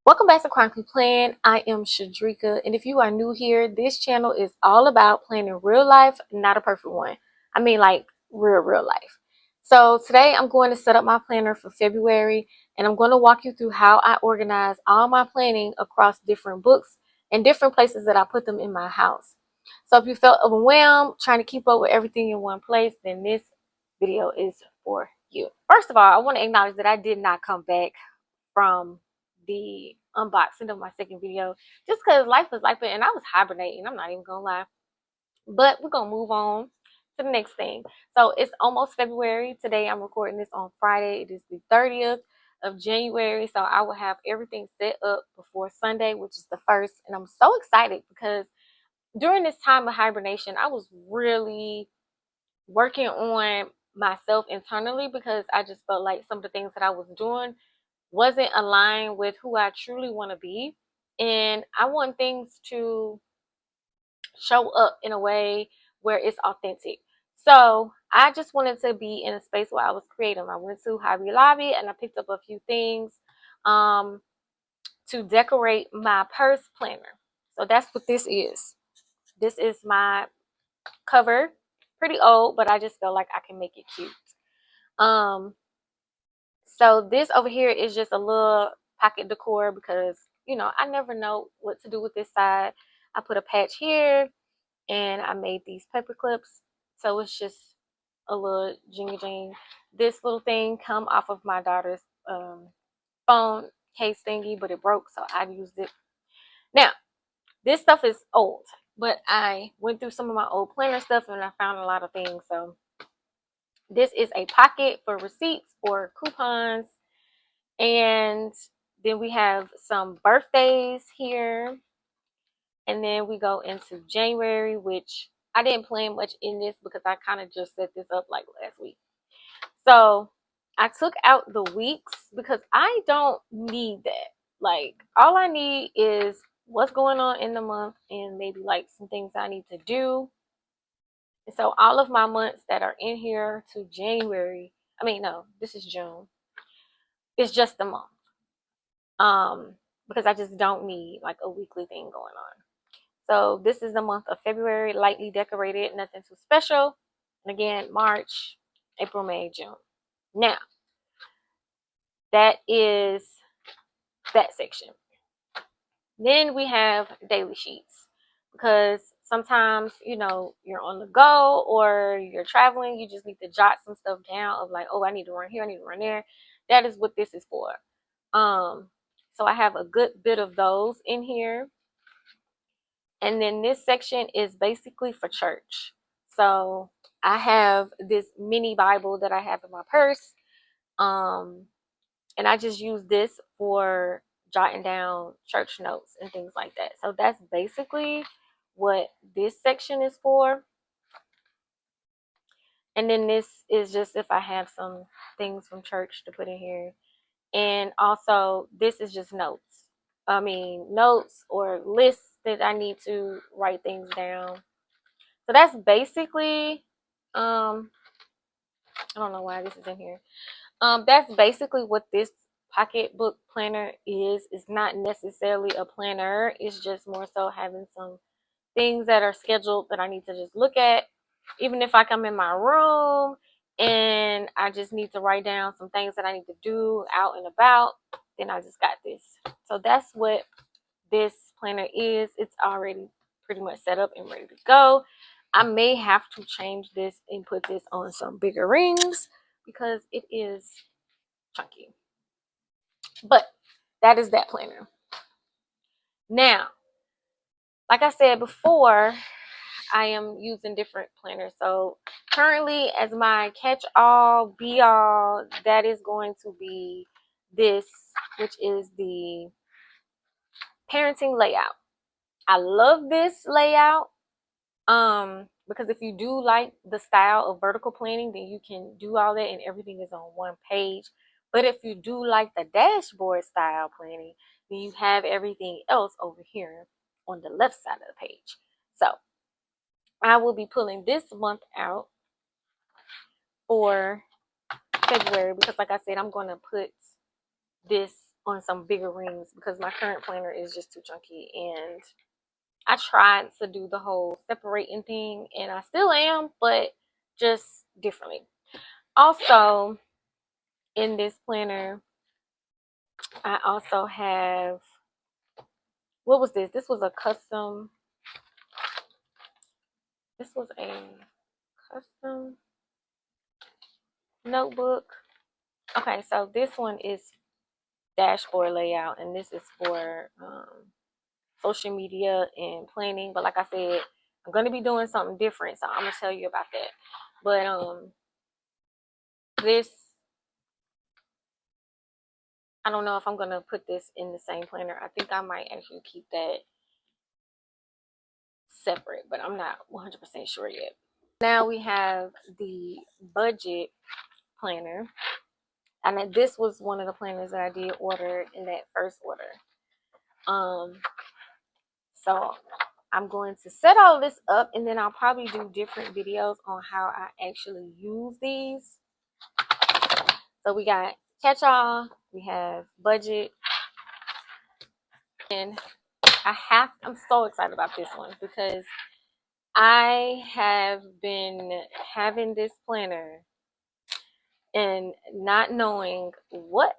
Welcome back to Chronically Plan. I am Shadrika, and if you are new here, this channel is all about planning real life, not a perfect one. I mean, like real life. So today I'm going to set up my planner for February, and I'm going to walk you through how I organize all my planning across different books and different places that I put them in my house. So if you felt overwhelmed trying to keep up with everything in one place, then this video is for you. First of all, I want to acknowledge that I did not come back from the unboxing of my second video just because life was life and I was hibernating. I'm not even gonna lie, but we're gonna move on to the next thing. So it's almost February. Today I'm recording this on Friday. It is the 30th of January, so I will have everything set up before Sunday, which is the 1st, and I'm so excited because during this time of hibernation I was really working on myself internally because I just felt like some of the things that I was doing wasn't aligned with who I truly want to be. And I want things to show up in a way where it's authentic. So I just wanted to be in a space where I was creative. I went to Hobby Lobby and I picked up a few things um, to decorate my purse planner. So that's what this is. This is my cover. Pretty old, but I just felt like I can make it cute. Um, So this over here is just a little pocket decor because, I never know what to do with this side. I put a patch here and I made these paper clips. So it's just a little jingy jing. This little thing come off of my daughter's phone case thingy, but it broke, so I used it. Now, this stuff is old, but I went through some of my old planner stuff and I found a lot of things. So this is a pocket for receipts or coupons. And then we have some birthdays here. And then we go into January, which I didn't plan much in this because I kind of just set this up like last week. So I took out the weeks because I don't need that. Like, all I need is what's going on in the month and maybe like some things I need to do. And so all of my months that are in here to January, I mean, no, this is June. It's just the month. Because I just don't need like a weekly thing going on. So this is the month of February, lightly decorated, nothing too special. And again, March, April, May, June. Now, that is that section. Then we have daily sheets because sometimes, you're on the go or you're traveling, you just need to jot some stuff down of like, oh, I need to run here, I need to run there. That is what this is for. So I have a good bit of those in here. And then this section is basically for church. So I have this mini Bible that I have in my purse. And I just use this for jotting down church notes and things like that. So that's basically what this section is for. And then this is just if I have some things from church to put in here. And also this is just notes. Notes or lists that I need to write things down. So that's basically, I don't know why this is in here. That's basically what this pocketbook planner is. It's not necessarily a planner. It's just more so having some things that are scheduled that I need to just look at. Even if I come in my room and I just need to write down some things that I need to do out and about, then I just got this. So that's what this planner is. It's already pretty much set up and ready to go. I may have to change this and put this on some bigger rings because it is chunky. But that is that planner. Now, like I said before, I am using different planners. So currently, as my catch-all, be-all, that is going to be this, which is the parenting layout. I love this layout. Because if you do like the style of vertical planning, then you can do all that and everything is on one page. But if you do like the dashboard style planning, then you have everything else over here on the left side of the page. So I will be pulling this month out for February because like I said, I'm going to put this on some bigger rings because my current planner is just too chunky, and I tried to do the whole separating thing, and I still am, but just differently. Also, in this planner, I also have, what was this? This was a custom notebook. Okay, so this one is dashboard layout, and this is for social media and planning. But like I said, I'm gonna be doing something different, so I'm gonna tell you about that. But this, I don't know if I'm gonna put this in the same planner. I think I might actually keep that separate, but I'm not 100% sure yet. Now we have the budget planner, and this was one of the planners that I did order in that first order. So I'm going to set all this up, and then I'll probably do different videos on how I actually use these. So we got catch-all, we have budget, and I'm so excited about this one because I have been having this planner and not knowing what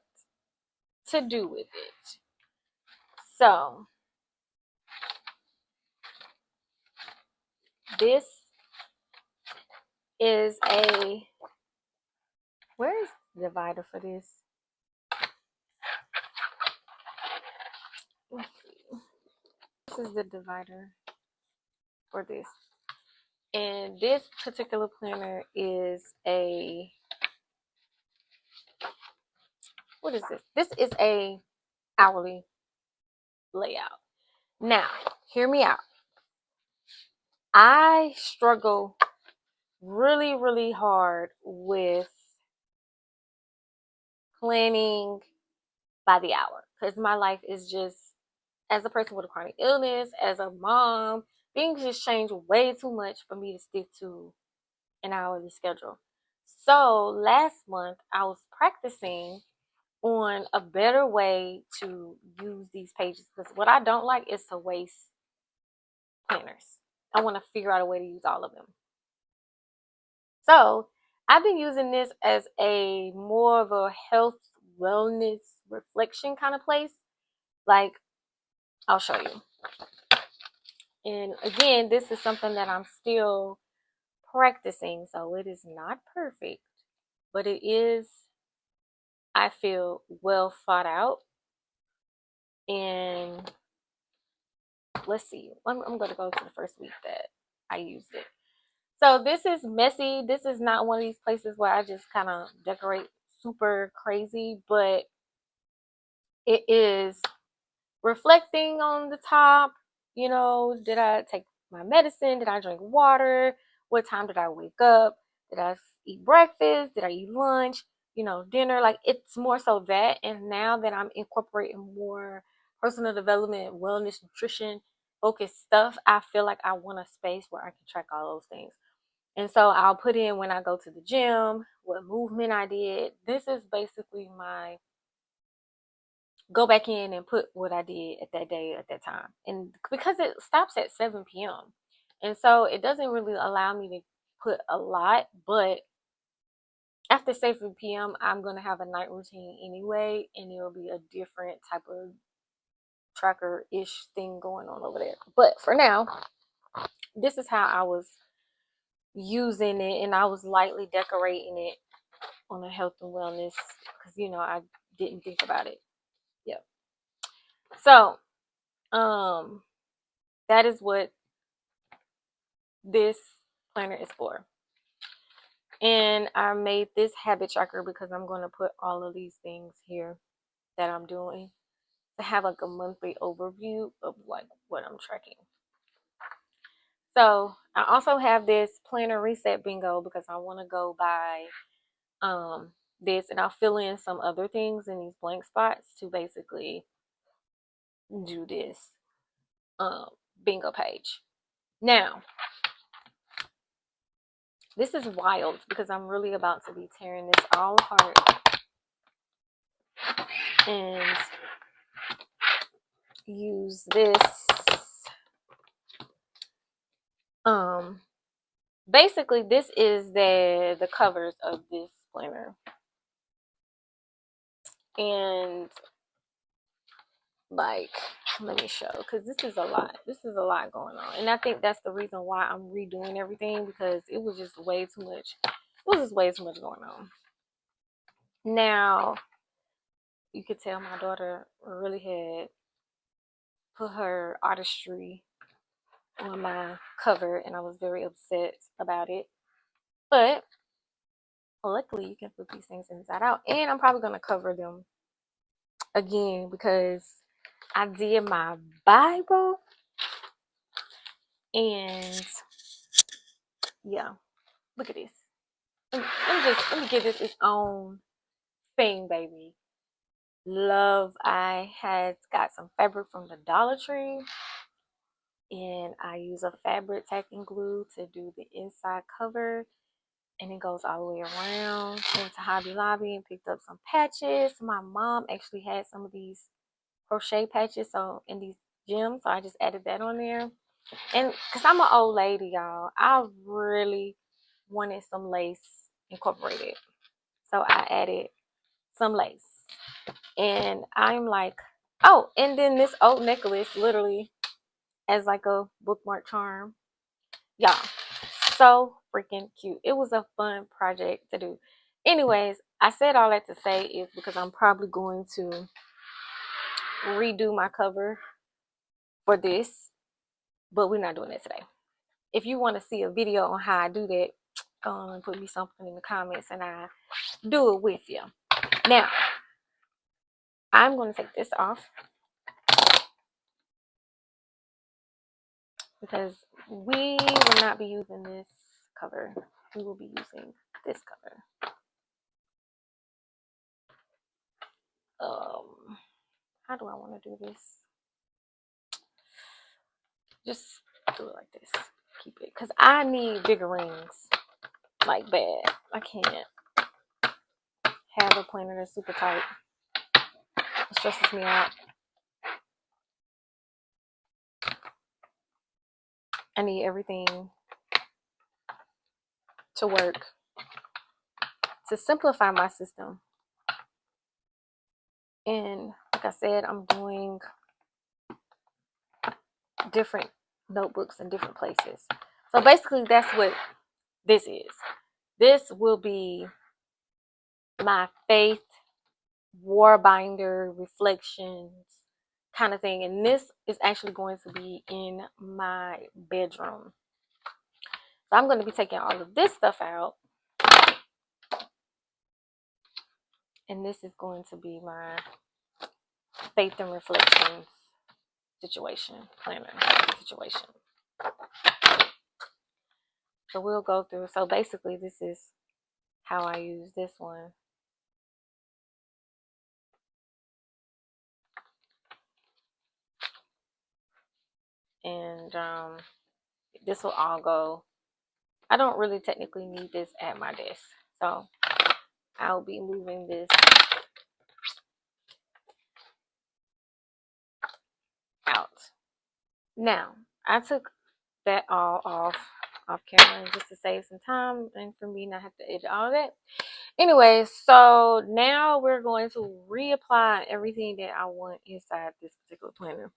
to do with it. So this is where is the divider for this? Let's see. This is the divider for this. And this particular planner is what is this? This is a hourly layout. Now, hear me out. I struggle really, really hard with planning by the hour because my life is just, as a person with a chronic illness, as a mom, things just change way too much for me to stick to an hourly schedule. So last month I was practicing on a better way to use these pages because what I don't like is to waste planners. I want to figure out a way to use all of them. So I've been using this as a more of a health wellness reflection kind of place. Like, I'll show you. And again, this is something that I'm still practicing, so it is not perfect, but it is, I feel, well thought out. And let's see, I'm going to go to the first week that I used it. So this is messy. This is not one of these places where I just kind of decorate super crazy, but it is reflecting on the top. You know, did I take my medicine? Did I drink water? What time did I wake up? Did I eat breakfast? Did I eat lunch? You know, dinner? Like, it's more so that. And now that I'm incorporating more personal development, wellness, nutrition focused stuff, I feel like I want a space where I can track all those things. And so I'll put in when I go to the gym, what movement I did. This is basically my go back in and put what I did at that day at that time. And because it stops at 7 p.m. And so it doesn't really allow me to put a lot, but after 7 p.m. I'm going to have a night routine anyway, and it'll be a different type of tracker-ish thing going on over there. But for now, this is how I was using it, and I was lightly decorating it on a health and wellness because, you know, I didn't think about it. Yeah. So, that is what this planner is for. And I made this habit tracker because I'm going to put all of these things here that I'm doing to have like a monthly overview of like what I'm tracking. So I also have this planner reset bingo because I want to go by this, and I'll fill in some other things in these blank spots to basically do this bingo page. Now, this is wild because I'm really about to be tearing this all apart. and use this. Basically this is the covers of this planner, and like, let me show, because this is a lot going on, and I think that's the reason why I'm redoing everything, because it was just way too much going on. Now you could tell my daughter really had put her artistry on my cover, and I was very upset about it, but luckily you can flip these things inside out, and I'm probably going to cover them again because I did my Bible, and yeah, look at this. Let me give this its own thing, baby. Love. I had got some fabric from the Dollar Tree, and I use a fabric tacking glue to do the inside cover, and it goes all the way around. Went to Hobby Lobby and picked up some patches. My mom actually had some of these crochet patches so in these gems, so I just added that on there. And because I'm an old lady, y'all, I really wanted some lace incorporated, so I added some lace. And I'm like, oh, and then this old necklace literally as like a bookmark charm. Y'all, so freaking cute. It was a fun project to do. Anyways, I said all that to say is because I'm probably going to redo my cover for this, but we're not doing that today. If you want to see a video on how I do that, put me something in the comments and I do it with you. Now, I'm going to take this off because we will not be using this cover. We will be using this cover. How do I want to do this? Just do it like this. Keep it, because I need bigger rings, like bad. I can't have a planner that's super tight. It stresses me out. I need everything to work. To simplify my system. And like I said, I'm doing different notebooks in different places. So basically that's what this is. This will be my faith war binder reflections kind of thing, and this is actually going to be in my bedroom. So I'm going to be taking all of this stuff out, and this is going to be my faith and reflections situation, planner situation. So we'll go through. So basically this is how I use this one. And this will all go. I don't really technically need this at my desk, so I'll be moving this out. Now, I took that all off camera just to save some time and for me not have to edit all of that. Anyway, so now we're going to reapply everything that I want inside this particular planner.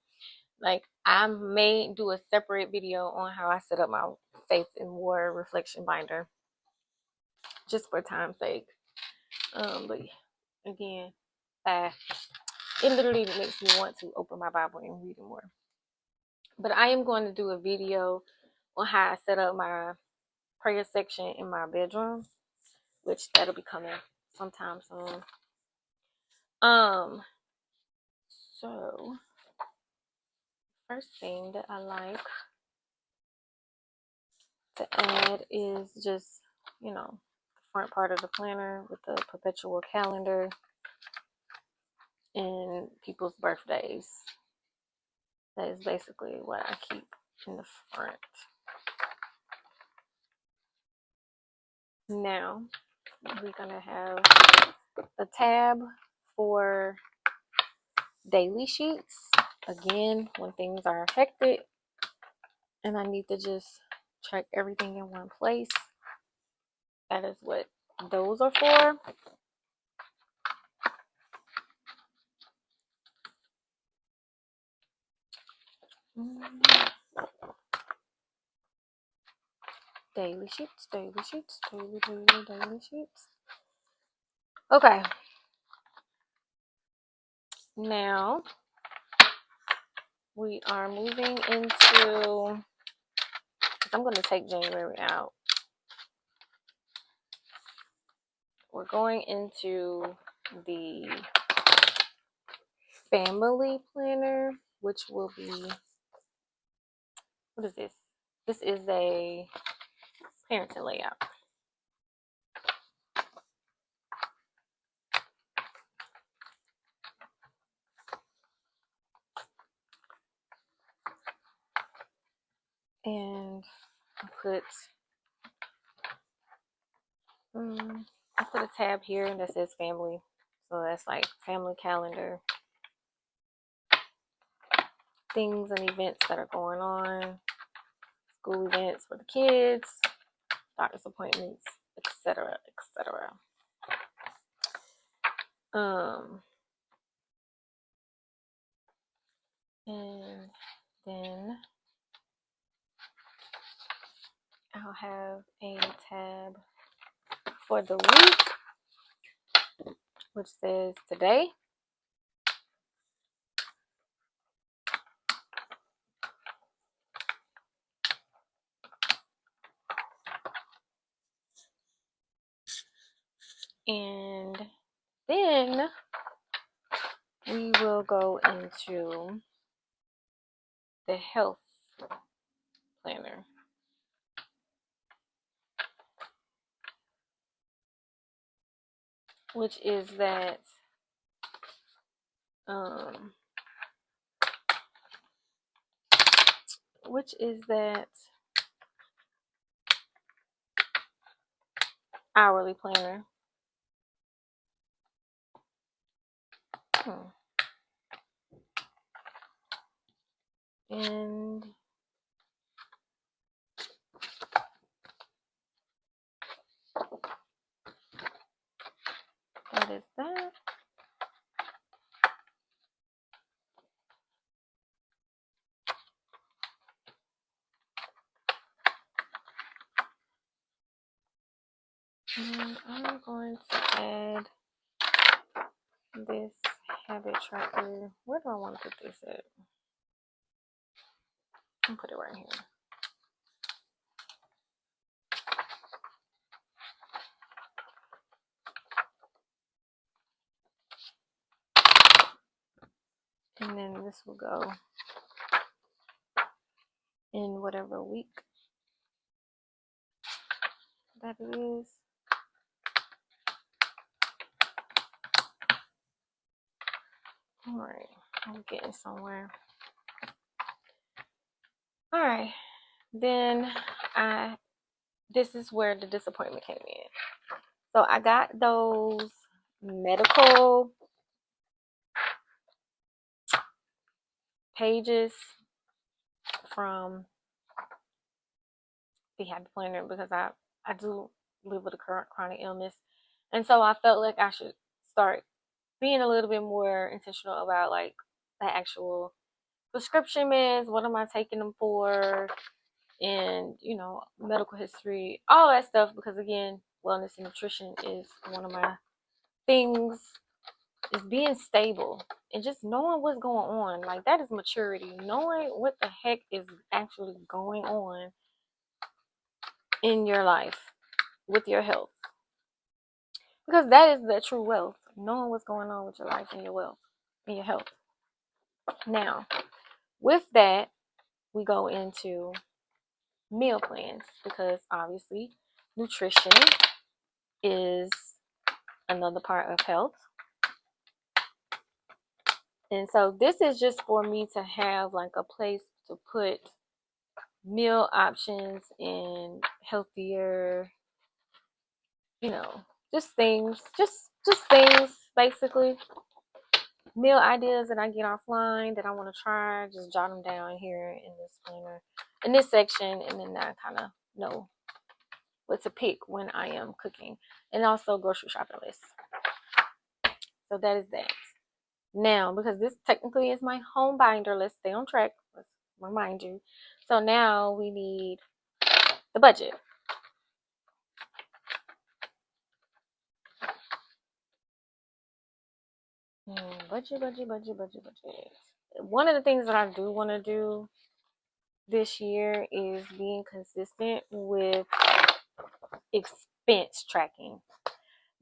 Like, I may do a separate video on how I set up my Faith and War reflection binder, just for time's sake. But again, it literally makes me want to open my Bible and read it more. But I am going to do a video on how I set up my prayer section in my bedroom, which that'll be coming sometime soon. So first thing that I like to add is just, the front part of the planner with the perpetual calendar and people's birthdays. That is basically what I keep in the front. Now we're gonna have a tab for daily sheets. Again, when things are hectic and I need to just check everything in one place, that is what those are for. Daily sheets, daily sheets, daily sheets. Okay. Now we are moving into, I'm going to take January out. We're going into the family planner, which will be, what is this? This is a parenting layout. And I put a tab here that says family. So that's like family calendar, things and events that are going on, school events for the kids, doctor's appointments, etc., etc. And then I'll have a tab for the week, which says today. And then we will go into the health planner. Which is that hourly planner. And that is that. And I'm going to add this habit tracker. Where do I want to put this at? I'll put it right here. And then this will go in whatever week that it is. All right, I'm getting somewhere. All right, then this is where the disappointment came in. So I got those medical pages from the Habit Planner because I do live with a chronic illness, and so I felt like I should start being a little bit more intentional about like the actual prescription meds. What am I taking them for? And medical history, all that stuff, because again, wellness and nutrition is one of my things, is being stable and just knowing what's going on. Like, that is maturity, knowing what the heck is actually going on in your life with your health, because that is the true wealth, knowing what's going on with your life and your wealth and your health. Now, with that, we go into meal plans, because obviously nutrition is another part of health. And so this is just for me to have like a place to put meal options and healthier, just things basically. meal ideas that I get offline that I want to try, just jot them down here in this planner, in this section, and then I kind of know what to pick when I am cooking, and also grocery shopping list. So that is that. Now, because this technically is my home binder, let's stay on track. Let's remind you. So now we need the budget. Budget. One of the things that I do want to do this year is being consistent with expense tracking.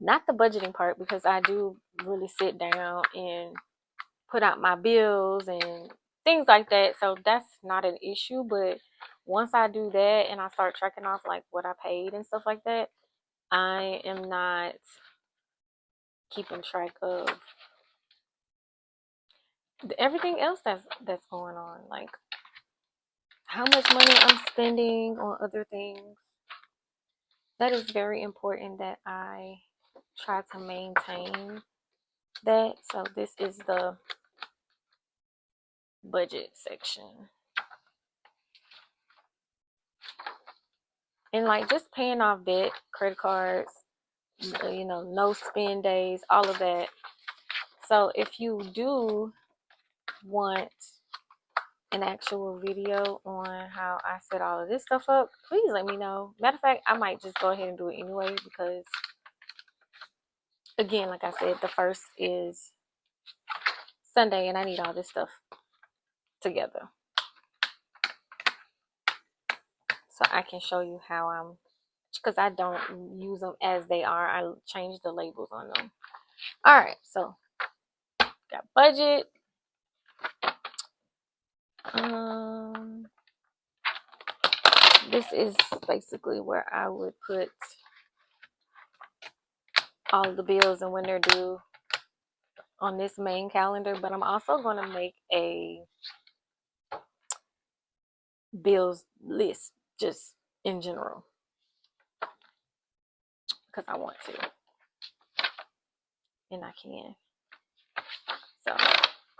Not the budgeting part, because I do really sit down and put out my bills and things like that. So that's not an issue. But once I do that and I start tracking off like what I paid and stuff like that, I am not keeping track of everything else that's going on, like how much money I'm spending on other things. That is very important that I try to maintain that. So this is the budget section. And like just paying off debt, credit cards, no spend days, all of that. So if you do want an actual video on how I set all of this stuff up, please let me know. Matter of fact, I might just go ahead and do it anyway, because again, like I said, the first is Sunday and I need all this stuff together so I can show you how I'm, because I don't use them as they are. I change the labels on them. All right, so got budget. This is basically where I would put all of the bills and when they're due on this main calendar, but I'm also going to make a bills list just in general because I want to and I can. So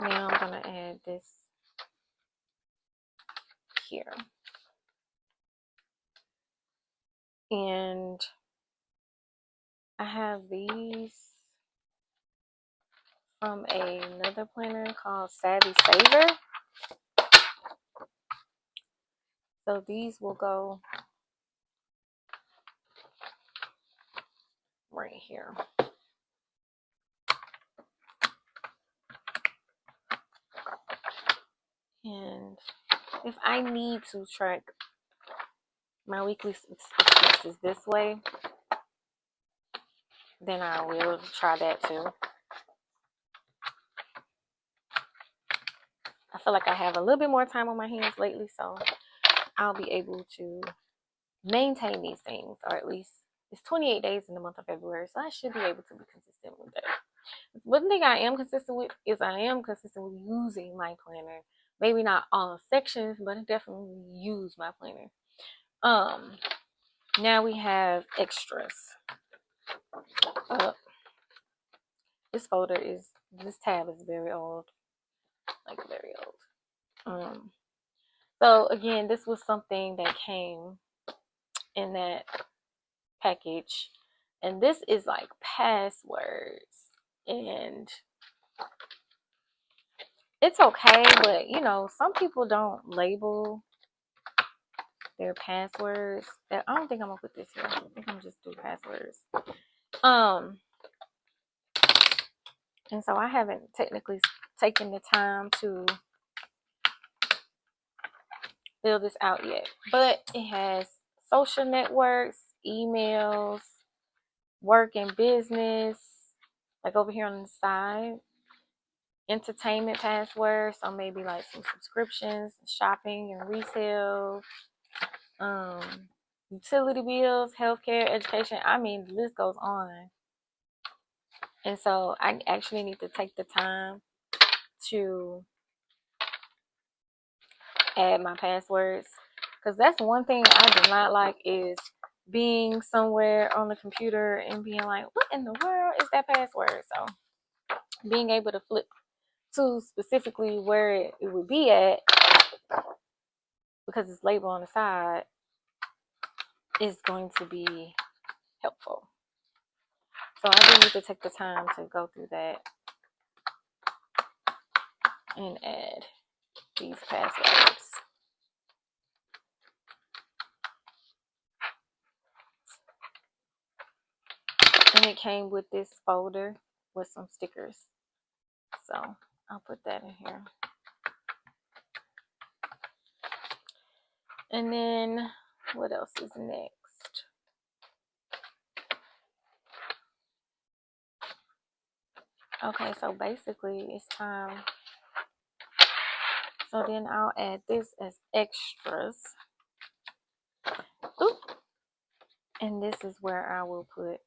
now I'm going to add this here. And I have these from another planner called Savvy Saver. So these will go right here. And if I need to track my weekly expenses this way, then I will try that too. I feel like I have a little bit more time on my hands lately, so I'll be able to maintain these things, or at least it's 28 days in the month of February, so I should be able to be consistent with that. One thing I am consistent with is I am consistent with using my planner. Maybe not all sections, but I definitely use my planner. Now we have extras. This tab is very old, like very old. So again, this was something that came in that package, and this is like passwords, and it's okay, but some people don't label their passwords. I don't think I'm gonna put this here. I think I'm just do passwords. And so I haven't technically taken the time to fill this out yet, but it has social networks, emails, work and business, like over here on the side, entertainment passwords, so maybe like some subscriptions, shopping and retail, utility bills, healthcare, education. I mean, the list goes on. And so I actually need to take the time to add my passwords, because that's one thing I do not like, is being somewhere on the computer and being like, what in the world is that password? So being able to flip to specifically where it would be at, because it's labeled on the side, is going to be helpful. So I do need to take the time to go through that and add these passwords. And it came with this folder with some stickers. So I'll put that in here. And then what else is next? Okay, so basically it's time. So then I'll add this as extras. Oop. And this is where I will put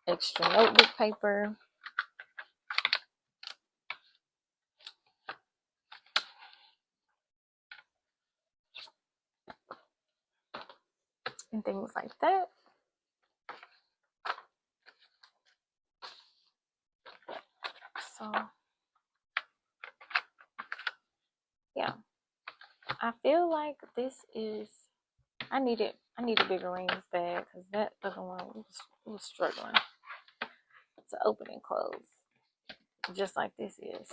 extra notebook paper. And things like that. So yeah, I feel like this is, I need a bigger rings bag, because that other one was struggling to open and close, just like this is.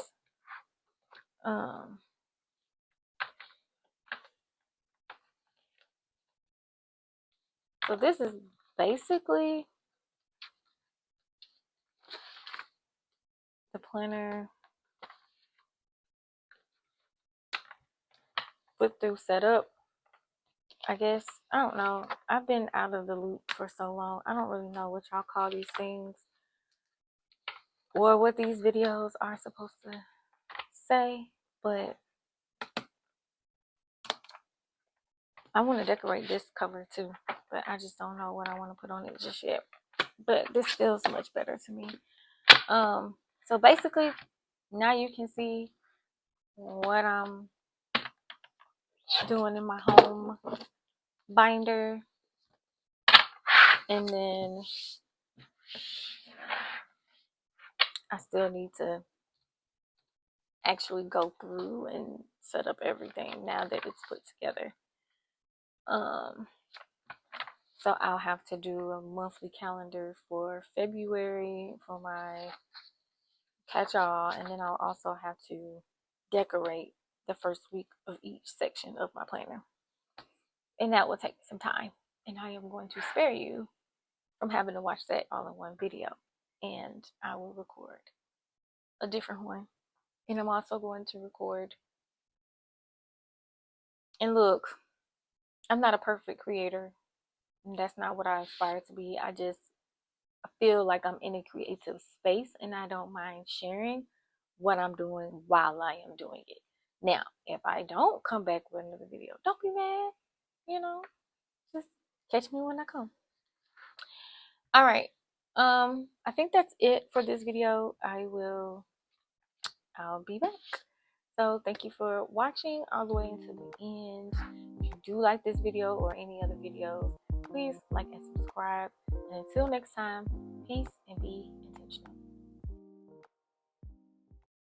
So this is basically the planner flip through setup, I guess. I don't know. I've been out of the loop for so long. I don't really know what y'all call these things or what these videos are supposed to say, but I want to decorate this cover too, but I just don't know what I want to put on it just yet. But this feels much better to me. So basically now you can see what I'm doing in my home binder. And then I still need to actually go through and set up everything now that it's put together. So I'll have to do a monthly calendar for February for my catch-all, and then I'll also have to decorate the first week of each section of my planner, and that will take some time, and I am going to spare you from having to watch that all in one video, and I will record a different one. And I'm also going to record, and look, I'm not a perfect creator, and that's not what I aspire to be. I feel like I'm in a creative space, and I don't mind sharing what I'm doing while I am doing it. Now, if I don't come back with another video, don't be mad. Just catch me when I come. All right. I think that's it for this video. I'll be back. So thank you for watching all the way until the end. If you do like this video or any other videos, please like and subscribe. And until next time, peace and be